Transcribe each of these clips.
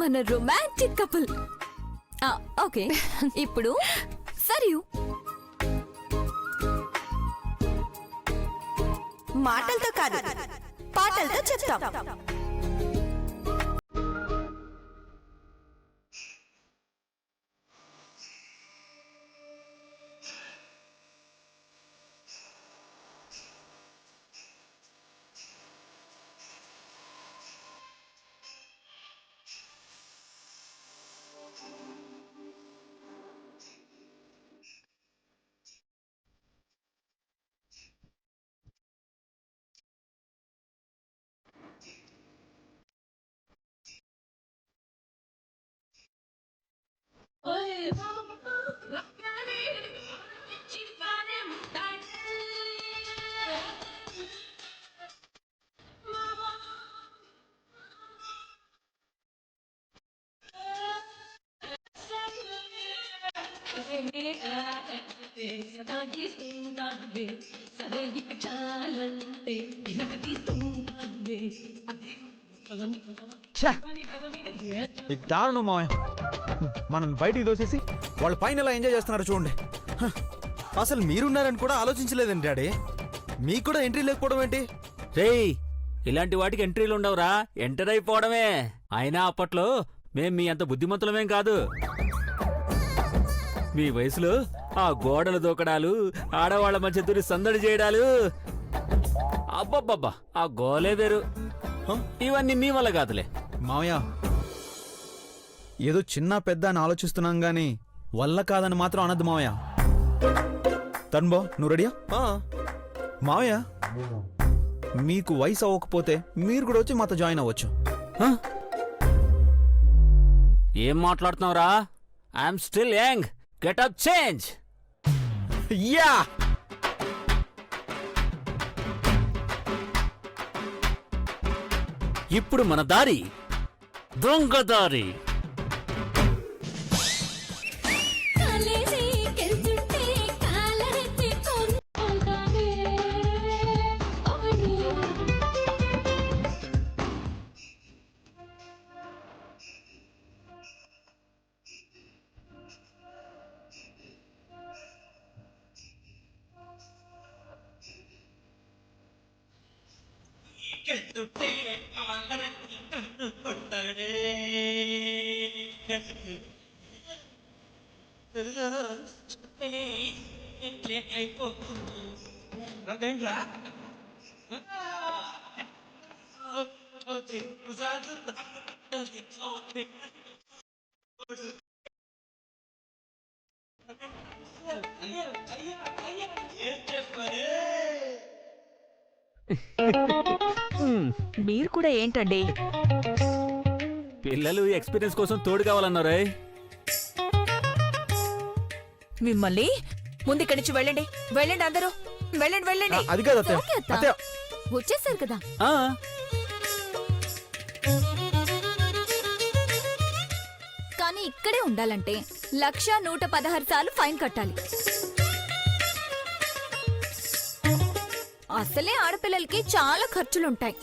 మన romantic couple. Okay, ఇప్పుడు సరియు. మాటలతో కాదు, పాటలతో చెప్తాం. దారుణం మావయ్య, మనం బయటికి దోసేసి వాళ్ళు పైన ఎలా ఎంజాయ్ చేస్తున్నారు చూడండి. అసలు మీరున్నారని కూడా ఆలోచించలేదండి డాడీ. మీకు కూడా ఎంట్రీ లేకపోవడం ఏంటి? రేయ్, ఇలాంటి వాటికి ఎంట్రీలు ఉండవురా, ఎంటర్ అయిపోవడమే. అయినా అప్పట్లో మేం మీ అంత బుద్ధిమంతులమేం కాదు. మీ వయసులో ఆ గోడలు దూకడాలు, ఆడవాళ్ల మధ్య దూరి సందడి చేయడాలు, అబ్బబ్బబ్బా ఆ గోలే వేరు. ఇవన్నీ మీ వల్ల కాదులే మావయ్య. ఏదో చిన్న పెద్ద అని ఆలోచిస్తున్నాం గాని వల్ల కాదని మాత్రం అనద్దు మావయ్య. తన్బో, నువ్వు రెడీయా? మావయ్య, మీకు వయసు అవ్వకపోతే మీరు కూడా వచ్చి మాతో జాయిన్ అవ్వచ్చు. ఏం మాట్లాడుతున్నావురా? I'm still young, get up change. Yeah, ఇప్పుడు మన దారి దొంగదారి. మీరు కూడా ఏంటండి? పిల్లలు ఎక్స్పీరియన్స్ కోసం తోడు కావాలన్నారే. మిమ్మల్ని ముందు ఇక్కడి నుంచి వెళ్ళండి, వెళ్ళండి అందరూ, వెళ్ళండి వెళ్ళండి. అది కాదు ఓకే అత్త, అత్తయ్య. వచ్చేసారు కదా. కానీ ఇక్కడే ఉండాలంటే 1,116 సార్లు ఫైన్ కట్టాలి. అసలే ఆడపిల్లలకి చాలా ఖర్చులుంటాయి.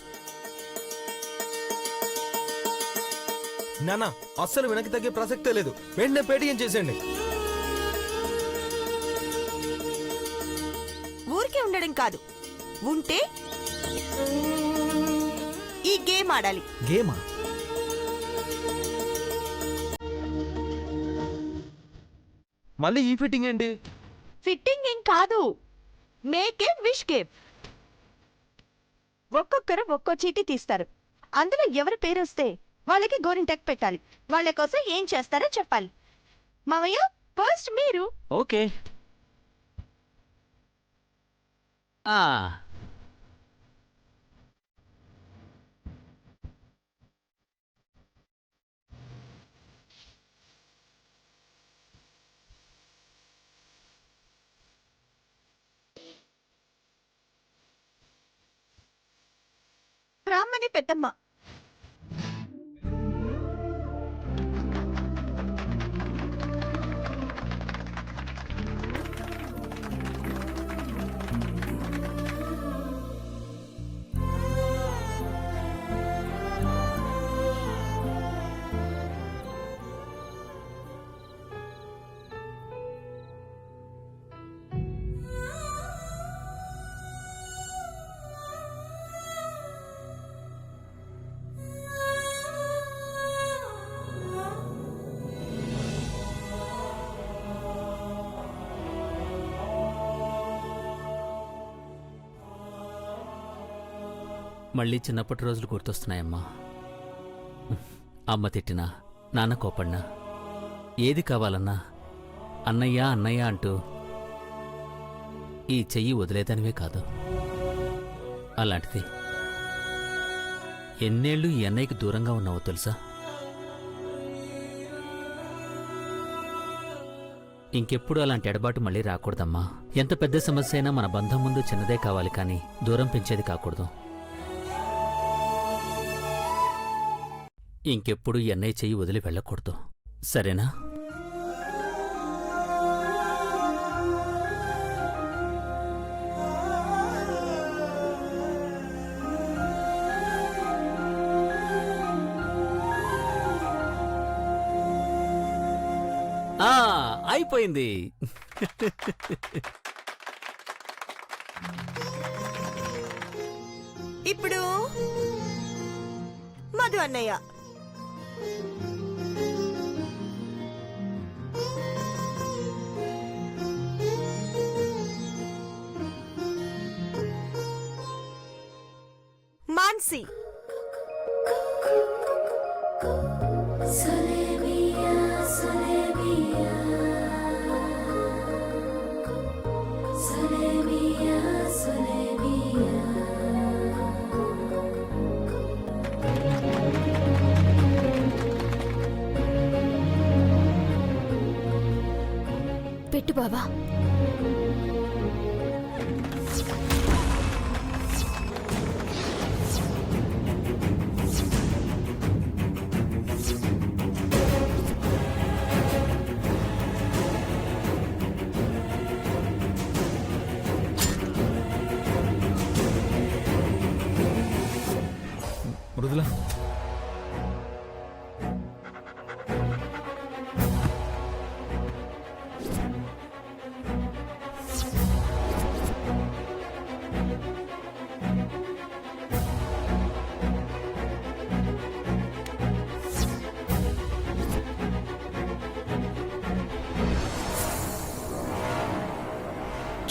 నానా, అస్సలు వెనక్కి తగ్గే ప్రసక్తే లేదు. వెంటనే పేటిఎం చేసేయండి. ఊరికే ఉండడం కాదు, ఉంటే ఈ గేమ్ ఆడాలి. గేమా? మళ్ళీ ఈ ఫిట్టింగ్ ఏంటి? ఫిట్టింగ్ ఏం కాదు, మేక్ ఏ విష్ గేమ్. ఒక్కొక్కరు ఒక్కో చీటీ తీస్తారు. అందులో ఎవరి పేరు వస్తే వాళ్ళకి గోరింటాకు పెట్టాలి. వాళ్ళ కోసం ఏం చేస్తారో చెప్పాలి. మావయ్య, ఫస్ట్ మీరు. ఓకే. రామ్మని పెద్దమ్మ. మళ్ళీ చిన్నప్పటి రోజులు గుర్తొస్తున్నాయమ్మా. అమ్మ తిట్టినా, నాన్న కోపడినా, ఏది కావాలన్నా అన్నయ్య అన్నయ్య అంటూ ఈ చెయ్యి వదిలేదనివే కాదు. అలాంటిది ఎన్నేళ్ళు ఈ అన్నయ్యకి దూరంగా ఉన్నావో తెలుసా? ఇంకెప్పుడు అలాంటి ఎడబాటు మళ్ళీ రాకూడదమ్మా. ఎంత పెద్ద సమస్య అయినా మన బంధం ముందు చిన్నదే కావాలి, కానీ దూరం పెంచేది కాకూడదు. ఇంకెప్పుడు ఈ అన్నయ్య చెయ్యి వదిలి వెళ్ళకూడదు, సరేనా? అయిపోయింది. ఇప్పుడు మధు అన్నయ్య. మాన్సి. పెట్టు బావా. మృదుల,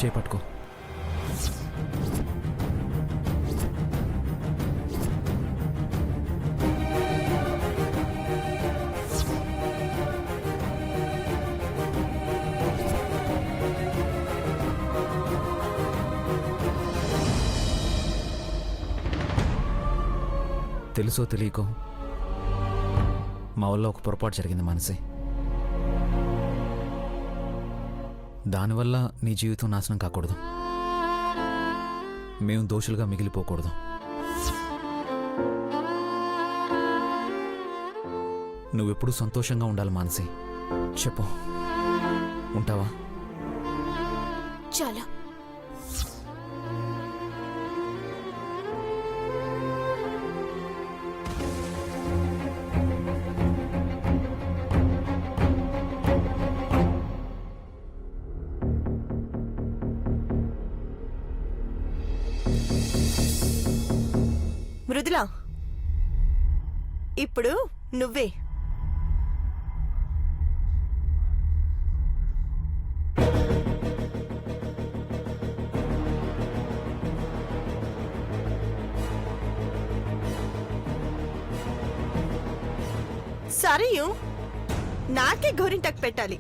చేపట్టుకో. తెలుసో తెలియకో మా వల్ల ఒక పొరపాటు జరిగింది మనసే. దానివల్ల నీ జీవితం నాశనం కాకూడదు, మేము దోషులుగా మిగిలిపోకూడదు. నువ్వెప్పుడూ సంతోషంగా ఉండాలి మానసి. చెప్పు, ఉంటావా? చాలా. మృదుల, ఇప్పుడు నువ్వే. సరియు నాకే గోరింటాకు పెట్టాలి.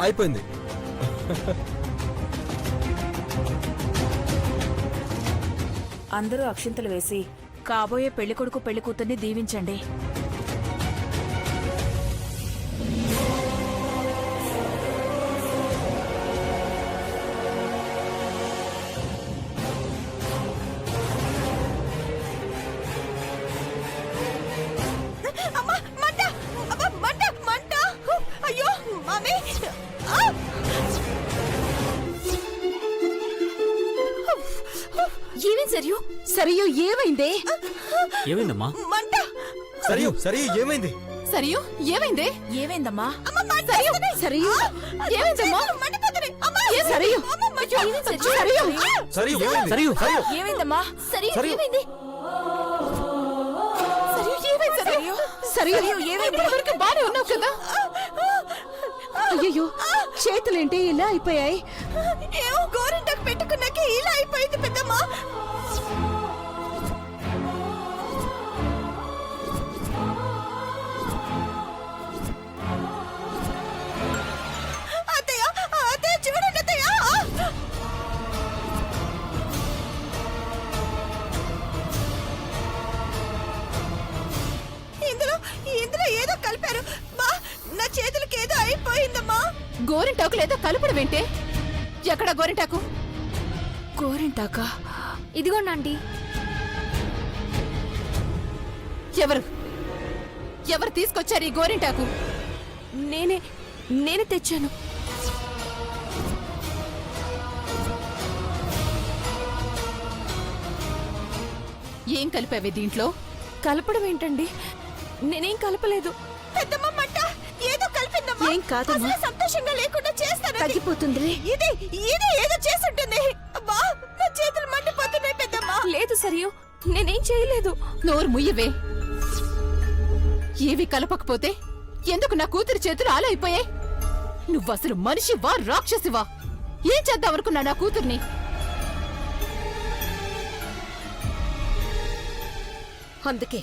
అయిపోయింది. అందరూ అక్షింతలు వేసి కాబోయే పెళ్లికొడుకు పెళ్లి కూతుర్ని దీవించండి. అమ్మా మంట! అబ్బా, మంట మంట! అయ్యో మామీ! ఆ! ఏమేం సరియు? సరియు ఏమైందే? ఏమైందమ్మా? మంట! సరియు సరియు ఏమైంది? సరియు ఏమైందే? ఏమైందమ్మా? సరియు సరియు ఏమైందమ్మా? మండిపోతున్నాయి. అమ్మా! సరియు ఏమేం సరియు? సరియు సరియు ఏమైంది? సరియు ఏమైందమ్మా? సరియు సరియు. ఏమైంది? సరియు ఏమైంది? సరియు సరియు ఏమైంది? ఇప్పటివరకు బానే ఉన్నావు కదా? అయ్యో చేతులేంటి ఇలా అయిపోయాయి? ఏమో గోరింటాకు పెట్టుకున్నాక ఇలా అయిపోయింది పెద్దమ్మా. అత్తయ్య, అత్తయ్య చూడండి అత్తయ్య. ఇందులో ఇందులో ఏదో కలిపారు. బా, నా చేతులకి ఏదో అయిపోయిందమ్మా. గోరింటాకు లేదా కలపడం ఏంటే? ఎక్కడ గోరింటాకు? గోరింటాకా? ఇదిగోండి ఆంటీ. ఎవరు ఎవరు తీసుకొచ్చారు ఈ గోరింటాకు? నేనే తెచ్చాను. ఏం కలిపావే దీంట్లో? కలపడం ఏంటండి? నేనేం కలపలేదు. పెద్దమ్మ మంట ఏదో కలిపిందమ్మా. ఏం కాదమ్మా. అసలు సంతోషంగా లేకుండా చేస్తాను. తగ్గిపోతుందిలే. ఇది ఏదో చేసుంటుంది. అబ్బా, నా చేతులు మండిపోతున్నాయి పెద్దమ్మ. లేదు సరియు, నేనేం చేయలేదు. నోరు ముయ్యవే. ఏవి కలపకపోతే ఎందుకు నా కూతురి చేతులు ఆలా అయిపోయాయి? నువ్వసలు మనిషివా రాక్షసివా? ఏం చేద్దామనుకున్నా నా కూతుర్ని? అందుకే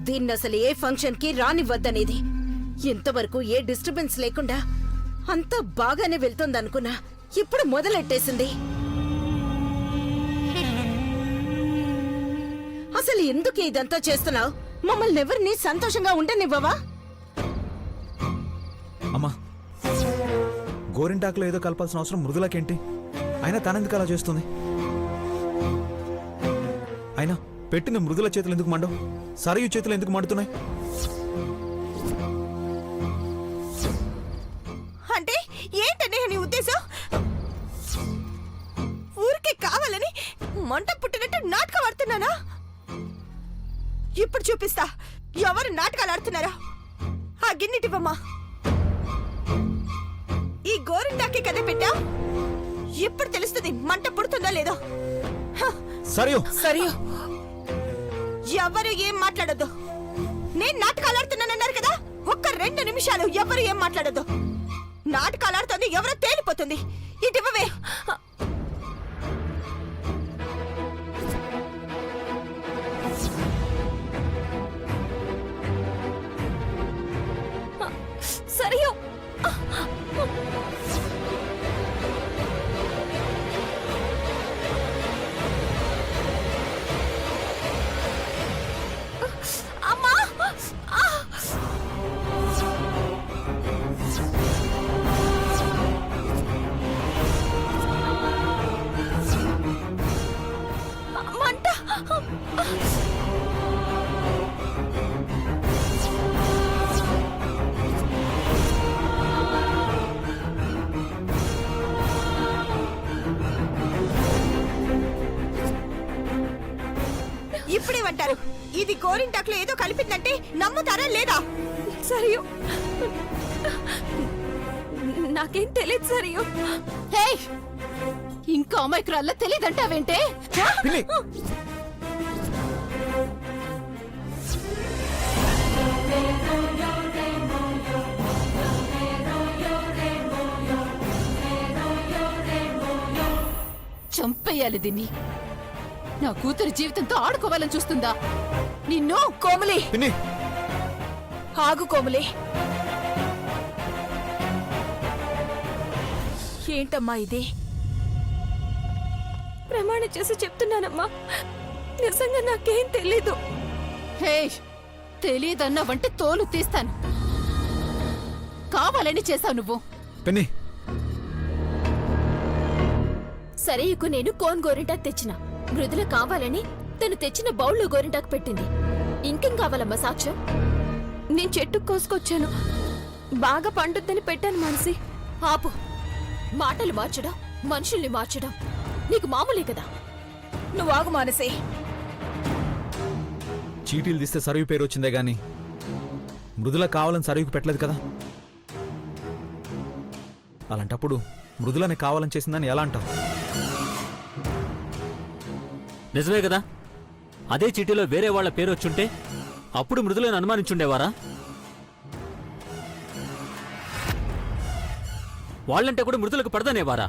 దీన్ని అసలు ఏ ఫంక్షన్ కి రానివ్వద్దనేది. ఇంతవరకు ఏ డిస్టర్బెన్స్ లేకుండా అంతా బాగానే వెళ్తుందనుకున్నా, ఇప్పుడు మొదలెట్టేసింది. అసలు ఎందుకు ఇదంతా చేస్తున్నావు? మమ్మల్ని ఎవరిని సంతోషంగా ఉండనివ్వవా? అమ్మా, గోరింటాకులో ఏదో కలపాల్సిన అవసరం మృదులకేంటి? అయినా తనెందుకు అలా చేస్తుంది? అయినా పెట్టిన మృదుల చేతులు ఎందుకు మండవు? సరియు చేతులు ఎందుకు మండుతున్నాయి? అంటే ఏంటని నీ ఉద్దేశం? ఊరికే కావాలని మంట పుట్టినట్టు నాటకం ఆడుతున్నానా? ఇప్పుడు చూపిస్తా ఎవరు నాటకాలు ఆడుతున్నారా. ఆ గిన్నెటివ్వమ్మా. ఈ గోరింటాకే కదే పెట్టా. ఇప్పుడు తెలుస్తుంది మంట పుడుతుందా లేదో. సరియు సరియు ఎవరు ఏం మాట్లాడొద్దు. నేను నాటకాలు ఆడుతున్నానన్నారు కదా, ఒక్క 2 నిమిషాలు ఎవరు ఏం మాట్లాడొద్దు. నాటకాలు ఆడుతుంది ఎవరో తేలిపోతుంది. ఇటివ్వవే. సరియు, అమ్మా! మంట! ఇప్పుడేమంటారు? ఇది గోరింటాకులో ఏదో కలిపిందంటే నమ్ముతారా లేదా? సరియు, నాకేం తెలియదు సరియు. హే, ఇంకా అమాయకురాల్లా తెలీదంటావేంటే? పిన్ని! చంపేయాలి దీన్ని. నా కూతురి జీవితంతో ఆడుకోవాలని చూస్తుందా? నిన్ను కోమలి, పిన్ని! ఆగు కోమలి. ఏంటమ్మా ఇది? ప్రమాణం చేసి చెప్తున్నానమ్మా, నిజంగా నాకేం తెలీదు. హే, తెలియదన్నావంటే తోలు తీస్తాను. కావాలని చేశావు నువ్వు. పిన్ని, సరే ఇక నేను కోన్ గోరింటాకు తెచ్చిన, మృదుల కావాలని తను తెచ్చిన బౌల్లో గోరింటాకు పెట్టింది. ఇంకేం కావాలమ్మా సాక్ష్యం? నేను చెట్టు కోసుకొచ్చాను, బాగా పండుద్దని పెట్టాను. మనసి ఆపు. మాటలు మార్చడం, మనుషుల్ని మార్చడం నీకు మామూలే కదా. నువ్వు ఆగు మానసి. చీటీలు తీస్తే సర్వి పేరు వచ్చిందే గాని మృదుల కావాలని సర్వికి పెట్టలేదు కదా. అలాంటప్పుడు మృదులని కావాలని చేసిందని ఎలా అంటావు? నిజమే కదా, అదే చీటీలో వేరే వాళ్ళ పేరు వచ్చుంటే అప్పుడు మృదులను అనుమానించుండేవారా? వాళ్ళంటే కూడా మృదులకు పడదనేవారా?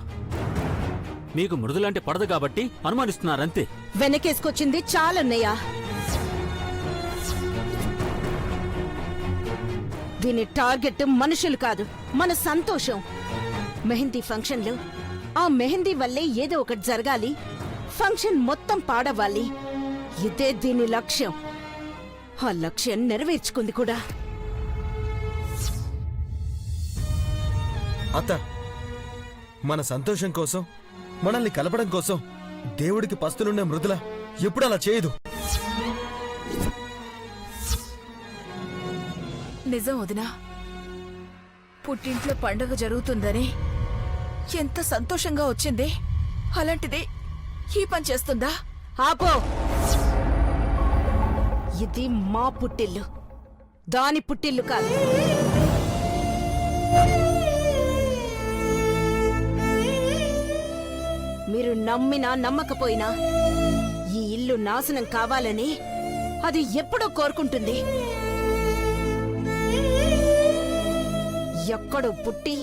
మీకు మృదులంటే పడదు కాబట్టి అనుమానిస్తున్నారంతే. వెనకేసుకొచ్చింది చాలన్నయ్య. దీని టార్గెట్ మనుషులు కాదు, మన సంతోషం. మెహందీ ఫంక్షన్లో ఆ మెహందీ వల్లే ఏదో ఒకటి జరగాలి, ఫంక్షన్ మొత్తం పాడవ్వాలి. ఇదే దీని లక్ష్యం. ఆ లక్ష్యం నెరవేర్చుకుంది కూడా. అత్త, మన సంతోషం కోసం, మనల్ని కలపడం కోసం దేవుడికి పస్తులుండే మృదుల ఎప్పుడు అలా చేయదు. నిజం వదినా, పుట్టింట్లో పండగ జరుగుతుందని ఎంత సంతోషంగా వచ్చింది. అలాంటిది ఈ పని చేస్తుందా? ఆపో. ఇది మా పుట్టిల్లు, దాని పుట్టిల్లు కాదు. మీరు నమ్మినా నమ్మకపోయినా ఈ ఇల్లు నాశనం కావాలని అది ఎప్పుడో కోరుకుంటుంది. ఎక్కడో పుట్టి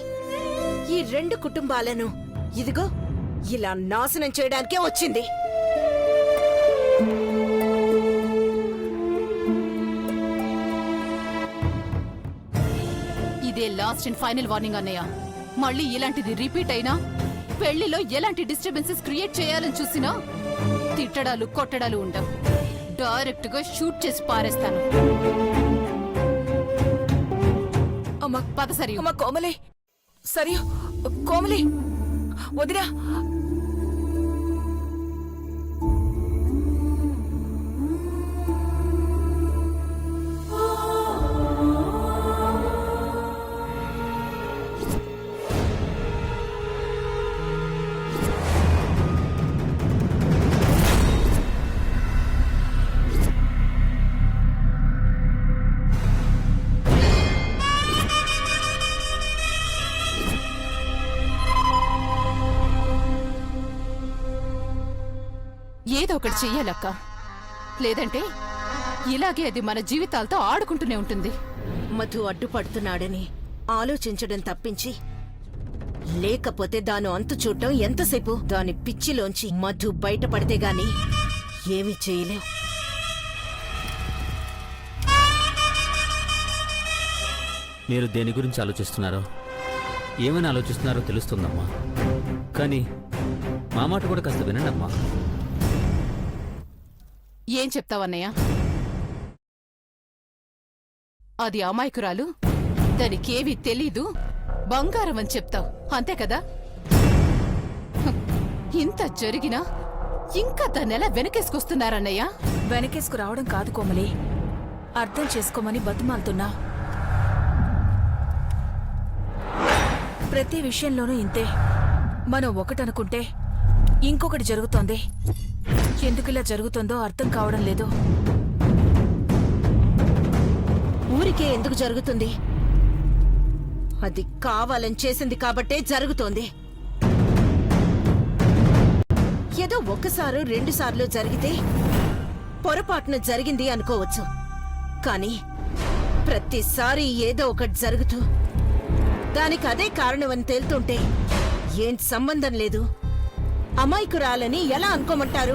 ఈ రెండు కుటుంబాలను ఇదిగో ఇలా నాశనం చేయడానికే వచ్చింది. ఇదే లాస్ట్ అండ్ ఫైనల్ వార్నింగ్ అన్నయ్య. మళ్ళీ ఇలాంటిది రిపీట్ అయినా, పెళ్లిలో ఎలాంటి డిస్టర్బెన్సెస్ క్రియేట్ చేయాలని చూసినా తిట్టడాలు కొట్టడాలు ఉండవు. డైరెక్ట్ గా షూట్ చేసి పారేస్తాను. అమ్మ పద సరి. అమ్మ కోమలి, సరియు కోమలి వదినా. ఏదో ఒకటి చెయ్యాలక్క, లేదంటే ఇలాగే అది మన జీవితాలతో ఆడుకుంటూనే ఉంటుంది. మధు అడ్డుపడుతున్నాడని ఆలోచించడం తప్పించి, లేకపోతే దాను అంతు చూడటం ఎంతసేపు. దాని పిచ్చిలోంచి మధు బయటపడితే గాని ఏమీ చేయలేం. మీరు దేని గురించి ఆలోచిస్తున్నారో, ఏమని ఆలోచిస్తున్నారో తెలుస్తుందమ్మా. కానీ మా మాట కూడా కాస్త వినండమ్మా. ఏం చెప్తావన్నయ్య? అది అమాయకురాలు, దానికేవీ తెలీదు, బంగారం అని చెప్తావు అంతే కదా? ఇంత జరిగినా ఇంకా దాన్నెలా వెనకేసుకొస్తున్నారన్నయ్య? వెనకేసుకు రావడం కాదు కోమలి, అర్థం చేసుకోమని బతిమాలుతున్నా. ప్రతి విషయంలోనూ ఇంతే. మనం ఒకటనుకుంటే ఇంకొకటి జరుగుతోంది. ఎందుకిలా జరుగుతుందో అర్థం కావడం లేదు. ఊరికే ఎందుకు జరుగుతుంది? అది కావాలని చేసింది కాబట్టే జరుగుతోంది. ఏదో ఒకసారి రెండుసార్లు జరిగితే పొరపాటున జరిగింది అనుకోవచ్చు. కానీ ప్రతిసారి ఏదో ఒకటి జరుగుతూ దానికి అదే కారణమని తేలుతుంటే ఏం సంబంధం లేదు. అమాయకురాలని ఎలా అనుకోమంటారు?